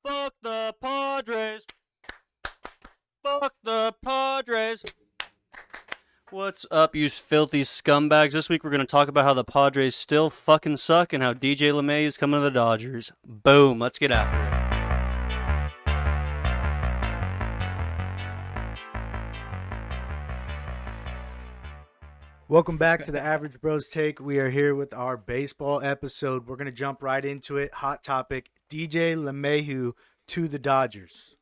Fuck the Padres. Fuck the Padres. What's up, you filthy scumbags? This week we're going to talk about how the Padres still fucking suck and how DJ LeMay is coming to the Dodgers. Boom, let's get after it. Welcome back to the Average Bros Take. We are here with our baseball episode. We're going to jump right into it. Hot topic, DJ LeMahieu to the Dodgers.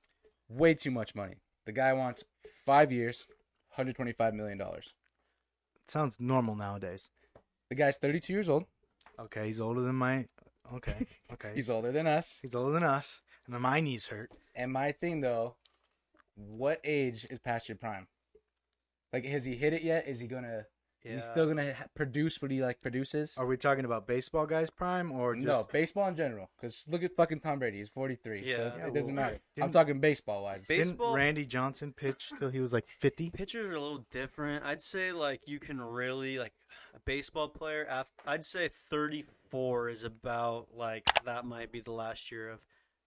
Way too much money. The guy wants 5 years, $125 million. Sounds normal nowadays. The guy's 32 years old. Okay, he's older than my... Okay. He's older than us. He's older than us. And then my knees hurt. And my thing, though, what age is past your prime? Like, has he hit it yet? Is he going to... Is he still going to produce what he, produces? Are we talking about baseball guys' prime or just... No, baseball in general. Because look at fucking Tom Brady. He's 43. Yeah. So it doesn't matter. Didn't- I'm talking baseball-wise. Baseball- Didn't Randy Johnson pitch till he was like 50? Pitchers are a little different. I'd say, you can really, a baseball player, I'd say 34 is about, that might be the last year of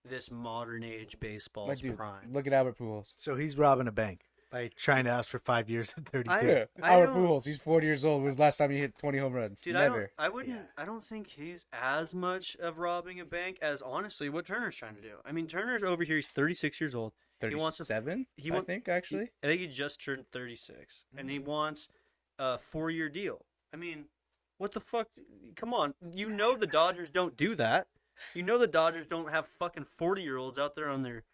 this modern age baseball's Dude, prime. look at Albert Pujols. So he's robbing a bank. Trying to ask for 5 years at 32. Albert Pujols. He's 40 years old. When was the last time he hit 20 home runs? Dude, Never. I don't think he's as much of robbing a bank as honestly what Turner's trying to do. I mean, Turner's over here. He's 36 years old. 37, He wants to. I think, actually. I think he just turned 36, and he wants a 4-year deal. I mean, what the fuck? Come on, you know the Dodgers don't do that. You know the Dodgers don't have fucking 40-year-olds out there on their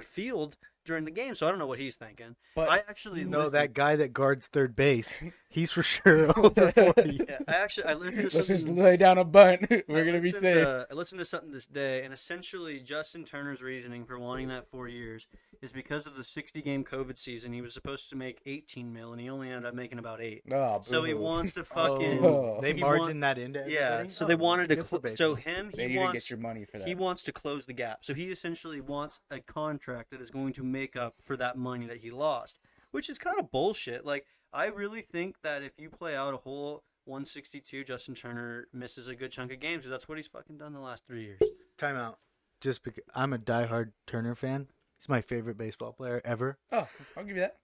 field during the game, so I don't know what he's thinking. But I actually that guy that guards third base, he's for sure over 40. Yeah, I listened to Let's just something. lay down a bunt. We're I going to be listened, safe. I listened to something this day, and essentially Justin Turner's reasoning for wanting that 4 years is because of the 60-game COVID season. He was supposed to make $18 million, and he only ended up making about $8 million. Oh, So he boo-hoo. wants to fucking. Oh. They he margined that into everybody? Yeah, so they wanted to. Good for So baseball. They he need to wants. get your money for that. He wants to close the gap. So he essentially wants a contract that is going to make up for that money that he lost, which is kind of bullshit. I really think that if you play out a whole 162, Justin Turner misses a good chunk of games. That's what he's fucking done the last 3 years. Time out. Just because I'm a diehard Turner fan. He's my favorite baseball player ever. Oh, I'll give you that.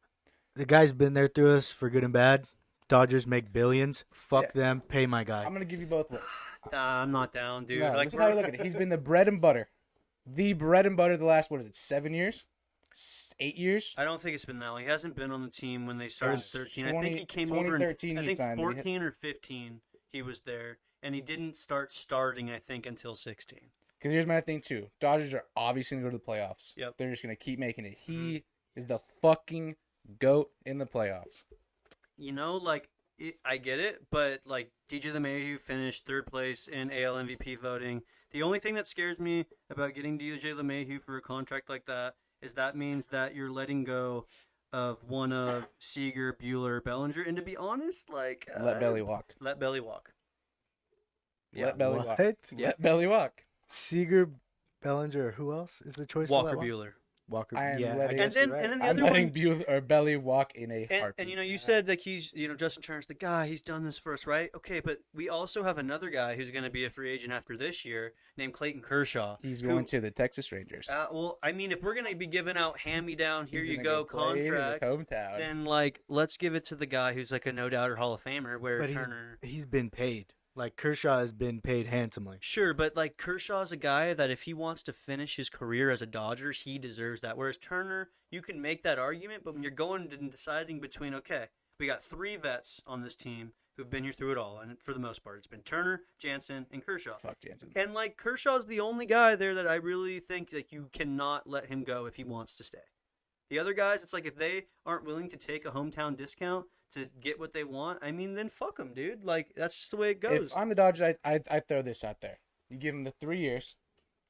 The guy's been there through us for good and bad. Dodgers make billions. Fuck Yeah. them. Pay my guy. I'm going to give you both looks. I'm not down, dude. No, this is how you look at it. He's been the bread and butter. The bread and butter the last, 7 years? 8 years? I don't think it's been that long. He hasn't been on the team when they started was 13. I think he came over in 2013 I he think signed. 14 or 15 he was there, and he didn't start starting, I think, until 16. Because here's my thing, too. Dodgers are obviously going to go to the playoffs. Yep. They're just going to keep making it. He is the fucking GOAT in the playoffs. You know, I get it, but DJ LeMahieu finished third place in AL MVP voting. The only thing that scares me about getting DJ LeMahieu for a contract like that is that means that you're letting go of one of Seager, Buehler, Bellinger, and to be honest, Let Belly walk. let Belly walk. Let Belly walk. What? Let Belly walk. Seager, Bellinger, who else is the choice? Walker of that one? Buehler. Walker. I am Yeah, letting- I And guess you're then right. and then the I'm other letting one. Buehler or Belly walk in a heartbeat. And you said he's Justin Turner's the guy. He's done this for us, right? Okay, but we also have another guy who's going to be a free agent after this year, named Clayton Kershaw. He's going to the Texas Rangers. Well, I mean, if we're going to be giving out hand-me-down, here He's you gonna go play in his contract, hometown. then let's give it to the guy who's a no-doubter Hall of Famer. Where But Turner, he's been paid. Kershaw has been paid handsomely. sure, but Kershaw's a guy that if he wants to finish his career as a Dodger, he deserves that. Whereas Turner, you can make that argument, but when you're going and deciding between, okay, we got 3 vets on this team who've been here through it all, and for the most part, it's been Turner, Jansen, and Kershaw. Fuck Jansen. And Kershaw's the only guy there that I really think that you cannot let him go if he wants to stay. The other guys, it's if they aren't willing to take a hometown discount to get what they want, I mean, then fuck them, dude. That's just the way it goes. If I'm the Dodgers, I throw this out there. You give him the 3 years,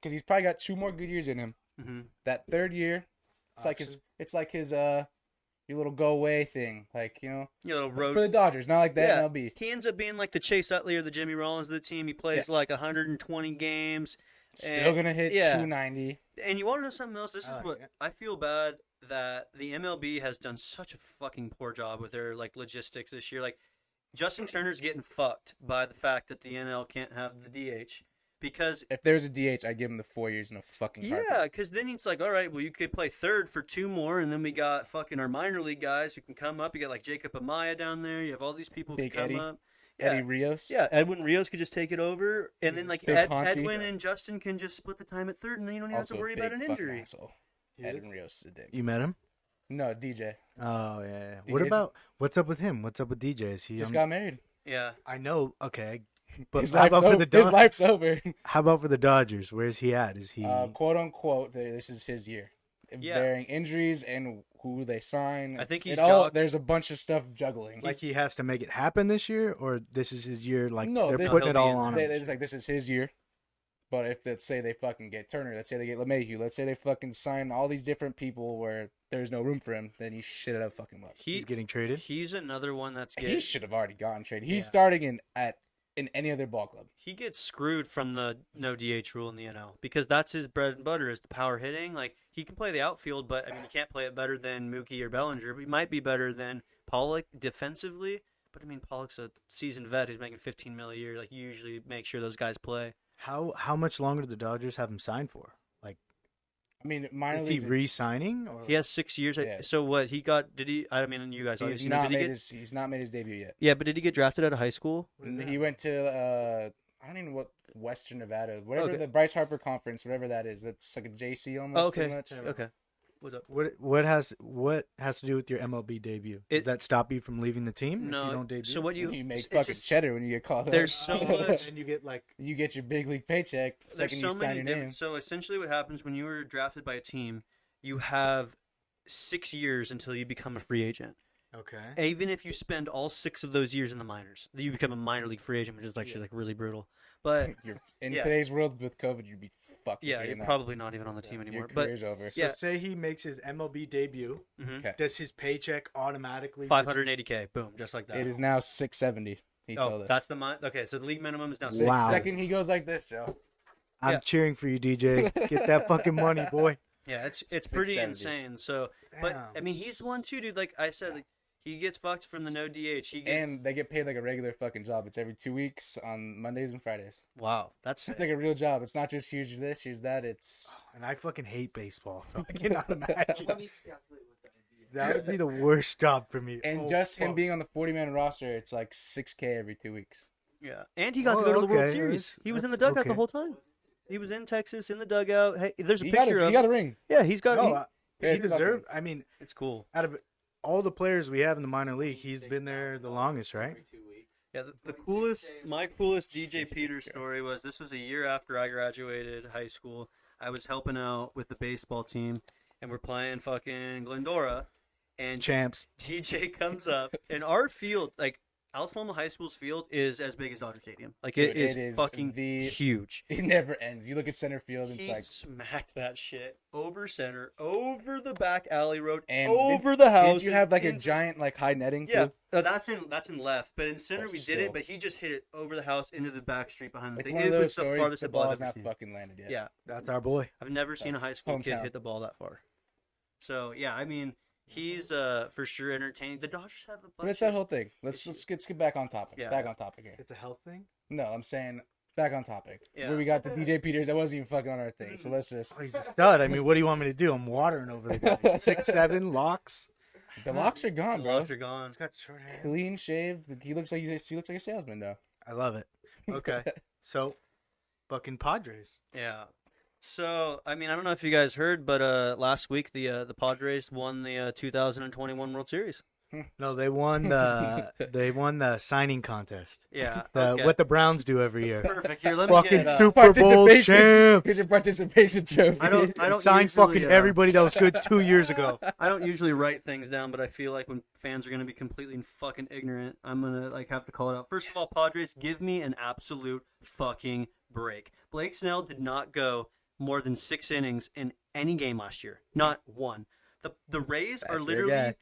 because he's probably got 2 more good years in him. Mm-hmm. That third year, it's like his your little go away thing, Your little road for the Dodgers, not like the MLB. He ends up being the Chase Utley or the Jimmy Rollins of the team. He plays 120 games. Still gonna hit 290. And you want to know something else? This is what it. I feel bad that the MLB has done such a fucking poor job with their logistics this year. Justin Turner's getting fucked by the fact that the NL can't have the DH because If there's a DH, I give him the 4 years in a fucking heartbeat. yeah, because then it's like, all right, well, you could play third for 2 more, and then we got fucking our minor league guys who can come up. You got like Jacob Amaya down there. You have all these people who Big can come Eddie. up. Eddie Rios. Yeah, Edwin Rios could just take it over, and then like Big Honky. Edwin and Justin can just split the time at third, and then you don't even have to Also worry a about an big fucking injury. asshole. He Edwin Rios is a dick. You met him? No, DJ. Oh yeah. DJ What about what's up with him? What's up with DJ? Is he Just got married. Yeah, I know. Okay, but His how life's, about for over. the His life's over. How about for the Dodgers? Where's he at? Is he? Quote unquote, this is his year. Yeah. Bearing injuries and who they sign. I think he's there's a bunch of stuff juggling. like he has to make it happen this year, or this is his year? Like No, they're this- putting he'll it be all in on there. him. It's like this is his year. But if let's say they fucking get Turner, let's say they get LeMahieu, let's say they fucking sign all these different people where there's no room for him, then he should have fucking left. He's getting traded. he's another one that's He getting should have already gotten traded. He's Yeah. starting in any other ball club. he gets screwed from the no DH rule in the NL because that's his bread and butter is the power hitting. Like he can play the outfield, but I mean he can't play it better than Mookie or Bellinger. But he might be better than Pollock defensively. But I mean Pollock's a seasoned vet who's making $15 million a year. Like you usually make sure those guys play. How much longer do the Dodgers have him signed for? Like, I mean, minor is he leagues. re-signing? Or? He has 6 years. Yeah. So what he got? Did he? I mean, you guys He's obviously know. not Did he made get? he's not made his debut yet. Yeah, but did he get drafted out of high school? What is that? He went to I don't even know what Western Nevada, whatever Okay. the Bryce Harper Conference, whatever that is. That's like a JC almost. Oh, okay. pretty much. Okay. What's up? What has to do with your MLB debut? Does that stop you from leaving the team if No. you don't debut? So what You make it's fucking just- cheddar when you get called There's up. so much. and you get like You get your big league paycheck. There's Second so you sign many your different. name. So essentially, what happens when you were drafted by a team, you have 6 years until you become a free agent. okay. Even if you spend all 6 of those years in the minors, then you become a minor league free agent, which is actually like really brutal. But You're, in Yeah. today's world with COVID, you'd be fucking. yeah, doing you're that. probably not even on the team Your anymore. But career's over. So Yeah. say he makes his MLB debut. mhm. Okay. Does his paycheck automatically? 580K, boom, just like that. It is now 670. He told Oh, us. that's the okay. So the league minimum is now 6. Wow. Second he goes like this, Joe. I'm Yeah. cheering for you, DJ. Get that fucking money, boy. Yeah, it's pretty 670. insane. So, but Damn. I mean, he's one too, dude. Like I said, like, he gets fucked from the no DH. He gets And they get paid like a regular fucking job. It's every 2 weeks on Mondays and Fridays. wow, that's It's like a real job. It's not just here's this, here's that. It's And I fucking hate baseball, so I cannot imagine. That would be the worst job for me. and Oh, just him fuck. being on the 40-man roster, it's like $6K every 2 weeks. yeah. And he got to Oh, go to the World okay. Series. He was in the That's- dugout the okay. whole time. He was in Texas in the dugout. Hey, there's a He picture of. got a ring. Yeah, he's got. No, he- Yeah, he deserved. I mean, it's cool. out of all the players we have in the minor league, he's been there the longest, right? Yeah, the coolest, my coolest DJ Peters story was this was a year after I graduated high school. I was helping out with the baseball team, and we're playing fucking Glendora, and Champs. DJ comes up, and our field, like Altamont High School's field, is as big as Dodger Stadium. Like it Dude, is it is fucking the- huge. It never ends. You look at center field, and it's He like, smacked that shit over center, over the back alley road, and over the house. did you have like a giant like high netting? Yeah, too? that's in left, but in center But we did still. it, but he just hit it over the house into the back street behind the It's thing. one It of those was the stories. farthest The ball I've ball's ever not seen. fucking landed yet. Yeah, That's our boy. I've never seen a high school kid Hometown. hit the ball that far. So yeah, I mean he's for sure entertaining. The Dodgers have a bunch. But it's that whole thing. Let's get back on topic. Yeah. Back on topic here. It's a health thing. No, I'm saying back on topic. Yeah. Where we got the DJ Peters. I wasn't even fucking on our thing. So let's just. Oh, he's a stud. I mean, what do you want me to do? I'm watering over the guy. 6'7" locks. The locks are gone, The bro. locks are gone. He's got short hair. Clean shaved. He looks like a salesman though. I love it. Okay, so fucking Padres. Yeah. So I mean I don't know if you guys heard, but last week the Padres won the 2021 World Series. No, they won the signing contest. Yeah. The, okay. What the Browns do every year. Perfect. Here, let me Fucking get. Super Bowl Here's champs. your participation trophy. I don't Sign usually, fucking everybody that was good 2 years ago. I don't usually write things down, but I feel like when fans are gonna be completely fucking ignorant, I'm gonna like have to call it out. First of all, Padres, give me an absolute fucking break. Blake Snell did not go more than 6 innings in any game last year. Not one. The Rays are That's their literally guy.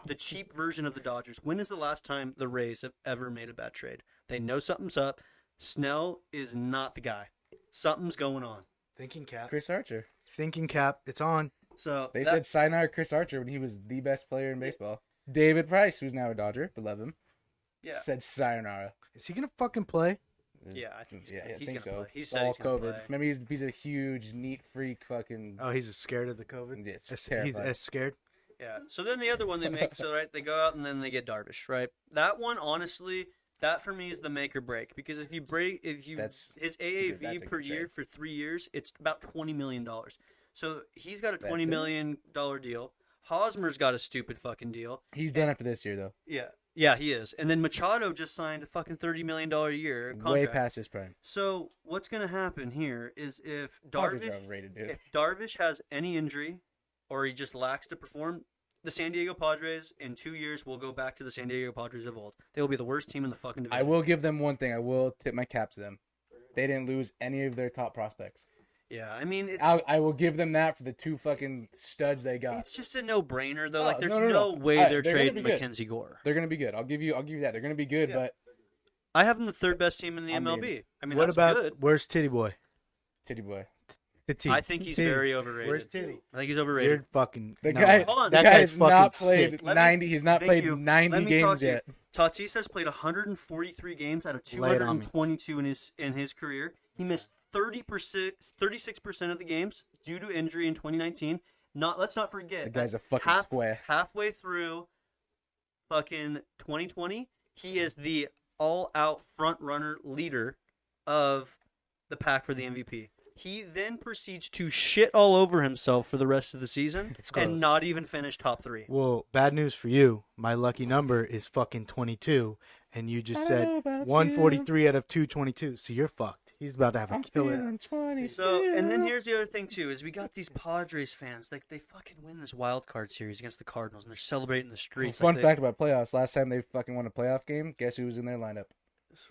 the cheap version of the Dodgers. When is the last time the Rays have ever made a bad trade? They know something's up. Snell is not the guy. Something's going on. Thinking cap. Chris Archer. Thinking cap. It's on. So They said sayonara Chris Archer when he was the best player in baseball. David Price, who's now a Dodger, but love him, yeah. said sayonara. Is he gonna fucking play? Yeah, I think I he's think gonna so. play. He It's said all he's gonna COVID. play. Remember, he's a huge neat freak. Fucking. Oh, he's scared of the COVID. Yeah, it's He's terrifying. as scared. Yeah. So then the other one they make, so right, they go out and then they get Darvish, right? That one, honestly, that for me is the make or break because if you his AAV that's a per good year trade. for 3 years, it's about $20 million. So he's got a That's $20 it? million deal. Hosmer's got a stupid fucking deal. He's done after this year though. Yeah. Yeah, he is. And then Machado just signed a fucking $30 million a year contract. Way past his prime. So what's going to happen here is if Padres Darvish are overrated, dude. if Darvish has any injury or he just lacks to perform, the San Diego Padres in 2 years will go back to the San Diego Padres of old. They will be the worst team in the fucking division. I will give them one thing. I will tip my cap to them. They didn't lose any of their top prospects. Yeah, I mean, I will give them that for the 2 fucking studs they got. it's just a no-brainer though. Oh, like there's no. no way All right, they're they're gonna trading be good. Mackenzie Gore. They're gonna be good. I'll give you that. They're gonna be good, Yeah. but I have them the third best team in the I mean, MLB. I mean, What that's about good. where's Titty Boy? Titty boy. Titty. I think he's Titty. very overrated. Where's Titty? I think he's overrated. You're fucking. The no. guy, Hold on. the That guy guy's has not fucking played sick. Let me- 90. He's not thank played you. 90 Let me talk games to you. yet. Tatis has played 143 games out of Lay it on me. 222 in his career. He missed 36% of the games due to injury in 2019. Let's not forget. The guy's a fucking square. Halfway through fucking 2020, he is the all-out front runner leader of the pack for the MVP. He then proceeds to shit all over himself for the rest of the season It's gross. and not even finish top 3. Well, bad news for you. My lucky number is fucking 22, and you just I don't said know about 143 out of 222. So you're fucked. He's about to have a I'm killer. feeling 20. So, and then here's the other thing too: is we got these Padres fans, like they fucking win this wild card series against the Cardinals, and they're celebrating the streets. Fun like fact about playoffs: last time they fucking won a playoff game, guess who was in their lineup?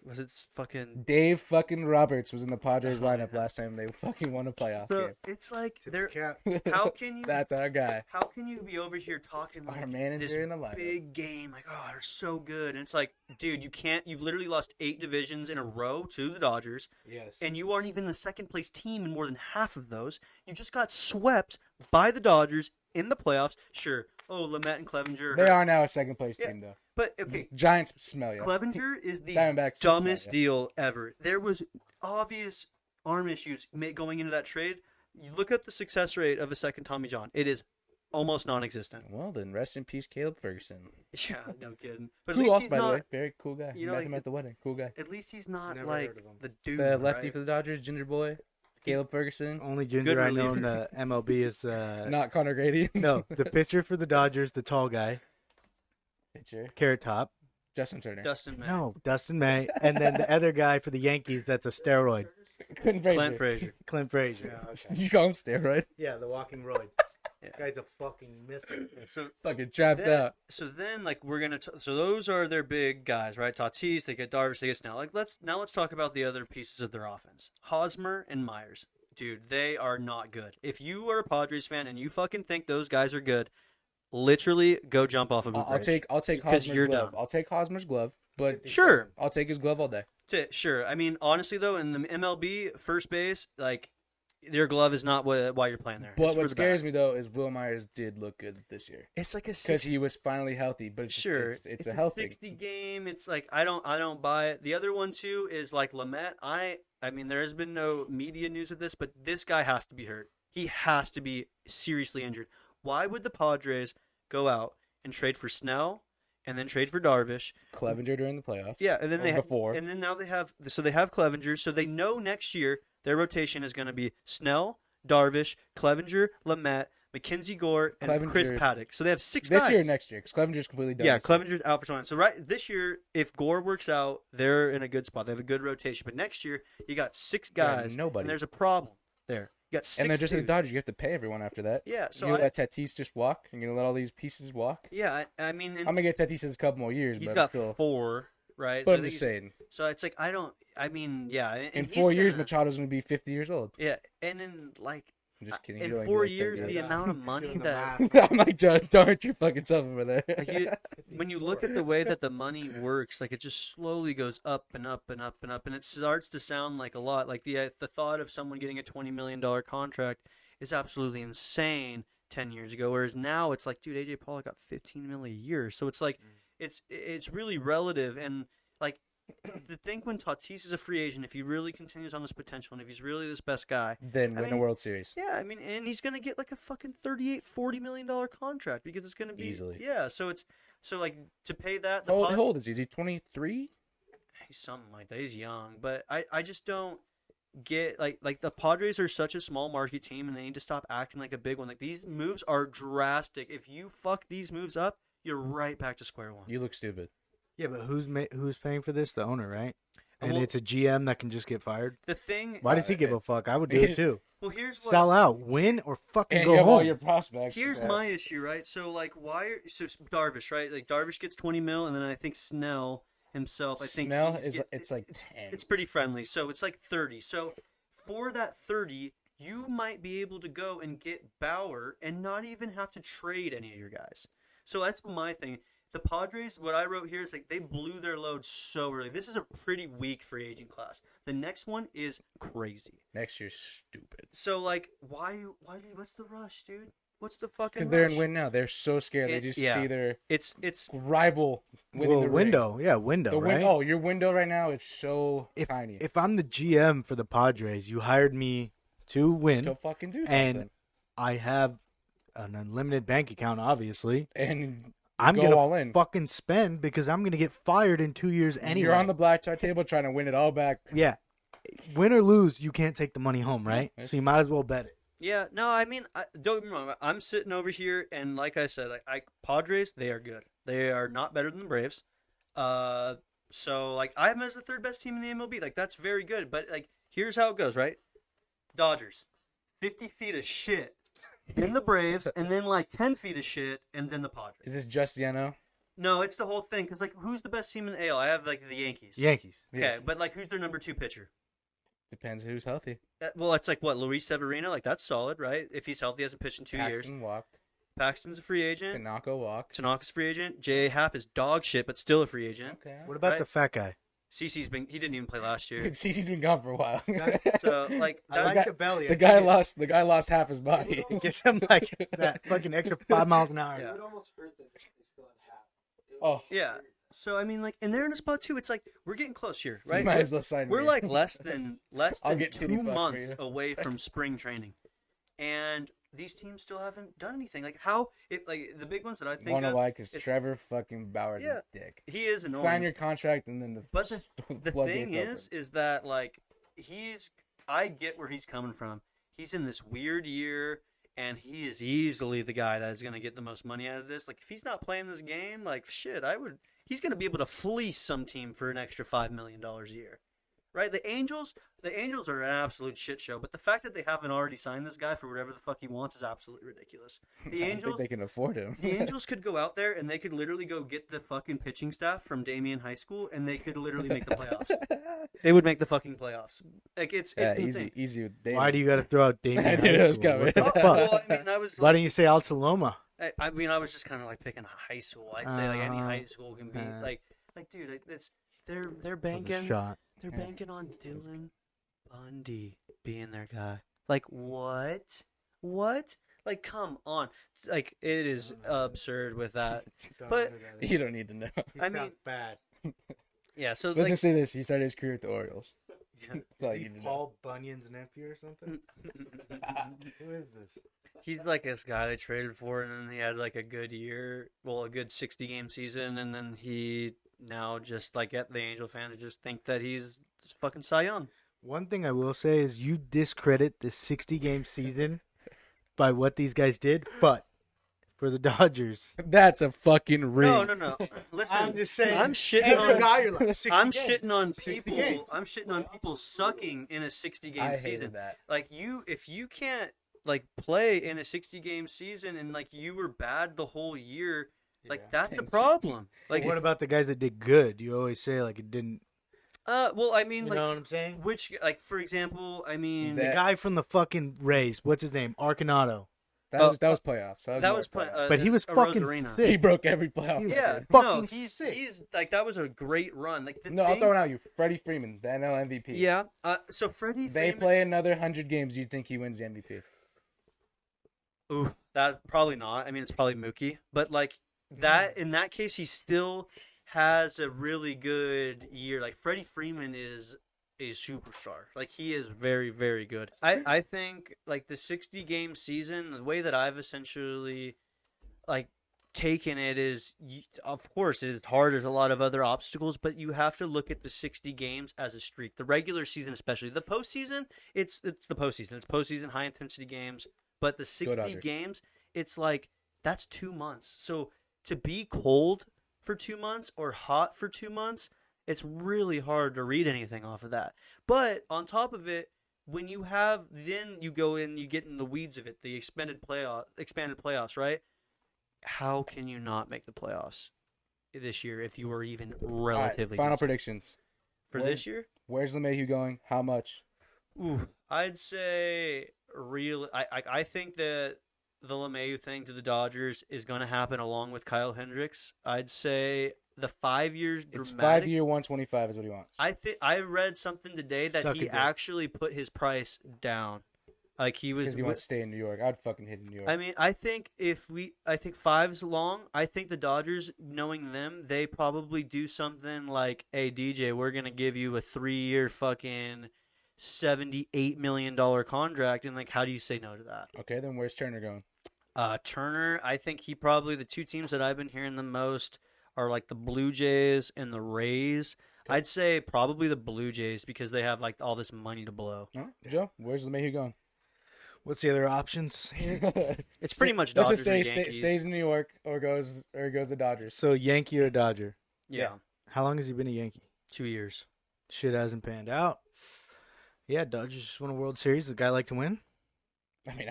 was it fucking? Dave fucking Roberts was in the Padres lineup last time they fucking won a playoff So game. it's like they're. Cap. How can you? That's our guy. How can you be over here talking like Our manager this in the lineup. big game? Like, oh, they're so good, and it's like, dude, you can't. You've literally lost 8 divisions in a row to the Dodgers. Yes. And you aren't even the second place team in more than half of those. You just got swept by the Dodgers in the playoffs. Sure. Oh, Lamet and Clevenger. They are now a second place Yeah. team though. But okay, Giants smell you. Clevenger is the Diamondbacks dumbest smell deal ever. There was obvious arm issues going into that trade. You look at the success rate of a second Tommy John. It is almost non-existent. Well then, rest in peace, Caleb Ferguson. Yeah, no kidding. But at Cool least off, he's by the way. not. Very cool guy. You know, Met like, him at the wedding. Cool guy. At least he's not Never like heard of him. the dude. The lefty right? for the Dodgers, Ginger Boy, Caleb Ferguson. Only ginger I know in reliever. the MLB is the Not Connor Grady. no the pitcher for the Dodgers, the tall guy, Pitcher. Carrot Top. Justin Turner. Dustin May. No, Dustin May, and then the other guy for the Yankees. That's a steroid. Clint Frazier. Clint Frazier. Clint Frazier. You call him steroid? Yeah, the walking roid. Yeah. Guy's a fucking mister. So Fucking trapped then, out. so then, like we're gonna. So those are their big guys, right? Tatis, they get Darvish, they get Snell. Like let's talk about the other pieces of their offense. Hosmer and Myers, dude, they are not good. If you are a Padres fan and you fucking think those guys are good, literally go jump off of a bridge. I'll take because Hosmer's you're glove. dumb. I'll take Hosmer's glove, but Sure, I'll take his glove all day. sure. I mean, honestly though, in the MLB first base, like your glove is not why you're playing there. But what scares me though is Will Myers did look good this year it's like a because 60, he was finally healthy. But it's just- sure, it's a health thing. 60 game. It's like I don't buy it. The other one too is like Lamet. I mean, there has been no media news of this, but this guy has to be hurt. He has to be seriously injured. Why would the Padres go out and trade for Snell and then trade for Darvish? Clevenger during the playoffs. Yeah, and then they before. and then now they have Clevenger, so they know next year their rotation is going to be Snell, Darvish, Clevenger, Lamet, Mackenzie Gore, and Clevenger- Chris Paddock. So they have 6 this guys. year, or next year, because Clevenger's completely done. Yeah, this year. Clevenger's out for someone. So right this year, if Gore works out, they're in a good spot. They have a good rotation. But next year, you got 6 guys. nobody. And there's a problem there. You got 6 And they're just the dudes. Dodgers. You have to pay everyone after that. Yeah, so You're gonna let Tatis just walk? You're gonna let all these pieces walk? yeah, I mean, I'm gonna get Tatis in a couple more years, he's but got still. 4, right? But So I'm I think just he's- saying, So it's like I mean, yeah. And in he's 4 years, gonna- Machado's gonna be 50 years old. Yeah, and in like I'm just kidding. in You're only 4 like years, 30 the amount of money Doing the that math. I'm like, Josh, don't hurt your fucking self over there. like when you look at the way that the money works, like it just slowly goes up and up and up and up, and it starts to sound like a lot. Like the thought of someone getting a $20 million contract is absolutely insane 10 years ago, whereas now it's like, dude, AJ Pollock got $15 million a year, so it's like it's really relative, and like to think when Tatis is a free agent, if he really continues on this potential and if he's really this best guy, Then win a World Series. Yeah, I mean, and he's gonna get like a fucking $38-40 million contract because it's gonna be Easily. Yeah, so like to pay that. How old is he? Is he 23? He's something like that. He's young, but I just don't get like the Padres are such a small market team and they need to stop acting like a big one. Like these moves are drastic. If you fuck these moves up, you're right back to square one. You look stupid. Yeah, but who's paying for this? The owner, right? And Well, it's a GM that can just get fired. The thing. Why does he give a fuck? I would do it too. Well, here's what. Sell out, win, or fucking And go you have home. all your prospects. Here's my issue, right? So like, so Darvish, right? Like Darvish gets 20 mil, and then I think Snell himself. I think Snell it's like 10. It's pretty friendly, so it's like 30. So for that 30, you might be able to go and get Bauer and not even have to trade any of your guys. So that's my thing. The Padres, what I wrote here is like they blew their load so early. This is a pretty weak free agent class. The next one is crazy. Next year's stupid. So like, what's the rush, dude? What's the fucking rush? Because they're in win now. They're so scared. They just see their it's rival winning the window. ring. Yeah, window, right? Oh, your window right now is so tiny. If I'm the GM for the Padres, you hired me to win. To fucking do something. And I have an unlimited bank account, obviously. And I'm go gonna all in. fucking spend because I'm gonna get fired in 2 years anyway. You're on the blackjack table trying to win it all back. Yeah, win or lose, you can't take the money home, right? Yes. So you might as well bet it. Yeah, no, I mean, don't get me wrong. I'm sitting over here, and like I said, Padres, they are good. They are not better than the Braves. So like I have them as the third best team in the MLB. Like that's very good. But like here's how it goes, right? Dodgers, 50 feet of shit. Then the Braves, and then like 10 feet of shit, and then the Padres. Is this just the NO? No, it's the whole thing. Because like, who's the best team in the AL? I have like the Yankees. Yankees. Okay, but like, who's their number 2 pitcher? Depends who's healthy. Well, it's like what, Luis Severino? Like that's solid, right? If he's healthy, hasn't pitched in 2 years. Paxton walked. Paxton's a free agent. Tanaka walked. Tanaka's a free agent. J.A. Happ is dog shit, but still a free agent. Okay. What about Right. the fat guy? CeCe's he didn't even play last year. CeCe's been gone for a while. So like I that, like the belly. The guy lost half his body. It gives him like that fucking extra 5 miles an hour. Yeah. It would almost hurt them if they still had half. Oh, yeah. So I mean, like, and they're in a spot too. It's like we're getting close here, you right? might as well sign We're me. like less than I'll get 2 titty fucked for months you. away from spring training, and these teams still haven't done anything. Like how like the big ones that I think Wanna of, why? Because it's- Trevor fucking Bauer's Yeah. a dick. he is annoying. Sign your contract and then But the floodgates thing is that like I get where he's coming from. He's in this weird year, and he is easily the guy that is going to get the most money out of this. Like if he's not playing this game, like shit, he's going to be able to fleece some team for an extra $5 million a year. Right? The Angels are an absolute shit show, but the fact that they haven't already signed this guy for whatever the fuck he wants is absolutely ridiculous. The I don't Angels think they can afford him. the Angels could go out there and they could literally go get the fucking pitching staff from Damien High School and they could literally make the playoffs. They would make the fucking playoffs. Like it's insane. easy with David. Why do you got to throw out I Damien? knew High it was School? coming. What the fuck? Well, I mean, I was. Why don't you say Altaloma? I mean, I was just kind of like picking a high school. I'd say like any high school can be like, dude, it's they're That was a banking. shot. They're banking on Dylan Bundy being their guy. Like what? What? Like come on! Like it is absurd with that. But You don't need to know. I mean, bad. yeah. So Let's like, just say this: he started his career with the Orioles. That's all you need to know. Paul Bunyan's nephew or something? Who is this? he's like this guy they traded for, and then he had like a good year, well, a good 60-game season, and then he now just like the Angel fans just think that he's fucking Cy Young. One thing I will say is you discredit the 60-game season by what these guys did, but for the Dodgers, That's a fucking ring. No. Listen, I'm just saying. I'm shitting every on. guy you're like 60 I'm games, shitting on 60 people. games. I'm shitting on people sucking in a 60-game I season. hated that. Like if you can't like play in a 60-game season and like you were bad the whole year, like that's a problem. Like What about the guys that did good? You always say like it didn't. well, I mean, You like know what I'm saying? which, like for example, I mean, The guy from the fucking Rays, what's his name? Arcanado. That was playoffs. that more was playoffs. But he was a fucking Rosarina. sick. He broke every playoff. He was Yeah, record. no, fucking he's sick. like that was a great run. Like the No, I'll thing, throw it out. You, Freddie Freeman, the NL MVP. Yeah. So Freddie, They Freeman, play another 100 games. You'd think he wins the MVP. Ooh, that probably not. I mean, it's probably Mookie, but like that in that case, he still has a really good year. Like Freddie Freeman is a superstar. Like he is very, very good. I think like the 60 game season, the way that I've essentially like taken it is, of course it is hard. There's a lot of other obstacles, but you have to look at the 60 games as a streak. The regular season, especially the postseason, it's the postseason. It's postseason high intensity games, but the 60 games, it's like that's 2 months. So to be cold for 2 months or hot for 2 months, it's really hard to read anything off of that. But on top of it, when you have, then you go in, you get in the weeds of it, the expanded playoffs, right? How can you not make the playoffs this year if you were even relatively final decent? predictions For this year? Where's LeMahieu going? How much? Ooh, I'd say I think that the LeMahieu thing to the Dodgers is going to happen along with Kyle Hendricks. I'd say the 5 years It's dramatic. 5 year 125 is what he wants. I read something today that he actually put his price down. Like he was, because he wants to stay in New York. I'd fucking hit New York. I mean, I think 5's long. I think the Dodgers, knowing them, they probably do something like, "Hey DJ, we're gonna give you a 3-year fucking $78 million contract," and like, how do you say no to that? Okay, then where's Turner going? Turner, I think he probably, the two teams that I've been hearing the most are like the Blue Jays and the Rays. Okay. I'd say probably the Blue Jays because they have like all this money to blow. All right. Joe, where's LeMahieu going? What's the other options? It's pretty much Dodgers or Yankees. Stays in New York or goes to Dodgers. So Yankee or Dodger? Yeah. How long has he been a Yankee? 2 years. Shit hasn't panned out. Yeah, Dodgers just won a World Series. Does the guy like to win? I mean,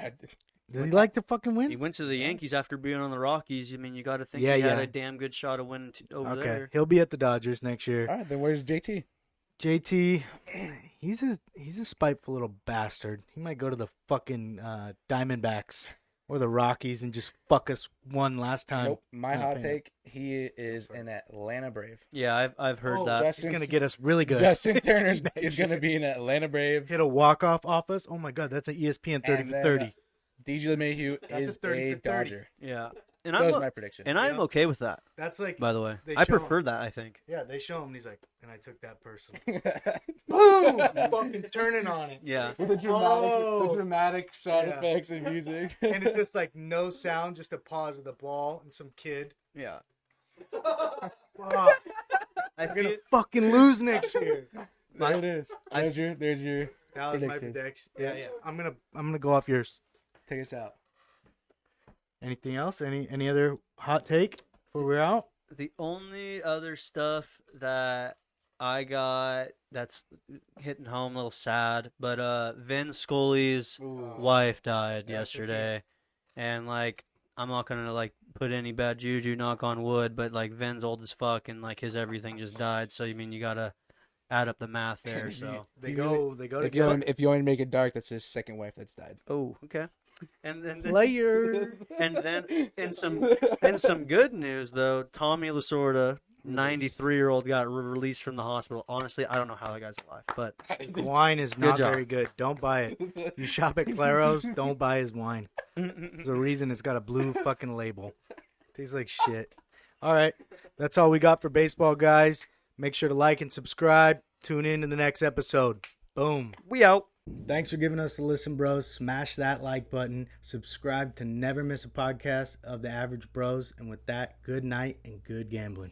does he like to fucking win? He went to the Yankees after being on the Rockies. I mean, you got to think he had a damn good shot of winning over there. Okay, he'll be at the Dodgers next year. All right, then where's JT? JT, he's a spiteful little bastard. He might go to the fucking Diamondbacks or the Rockies and just fuck us one last time. Nope. My hot take: he is an Atlanta Brave. Yeah, I've heard that. He's gonna get us really good. Justin Turner is gonna be an Atlanta Brave. Hit a walk-off off us. Oh my god, that's an ESPN 30 for 30. DJ LeMahieu is a Dodger. Yeah. And that was my prediction. And I'm okay with that. That's like, by the way, I prefer that. I think. Yeah, they show him. And he's like, and I took that person. Boom! Fucking turning on it. Yeah. With the dramatic sound effects and music. And it's just like no sound, just a pause of the ball and some kid. Yeah. I'm gonna fucking lose next year. There it is. There's your. That was my prediction. Yeah. I'm gonna go off yours. Take us out. Anything else? Any other hot take before we're out? The only other stuff that I got that's hitting home a little sad, but Vin Scully's wife died yesterday, and like I'm not gonna like put any bad juju, knock on wood, but like Vin's old as fuck, and like his everything just died. So I mean you gotta add up the math there. So they go. If you want to make it dark, that's his second wife that's died. Oh, okay. And then player. And then in some good news though, Tommy Lasorda, 93-year-old, got released from the hospital. Honestly, I don't know how that guy's alive, but wine is not very good. Don't buy it. You shop at Claro's, don't buy his wine. There's a reason it's got a blue fucking label. Tastes like shit. All right, that's all we got for baseball, guys. Make sure to like and subscribe. Tune in to the next episode. Boom. We out. Thanks for giving us a listen, bros. Smash that like button. Subscribe to never miss a podcast of the Average Bros. And with that, good night and good gambling.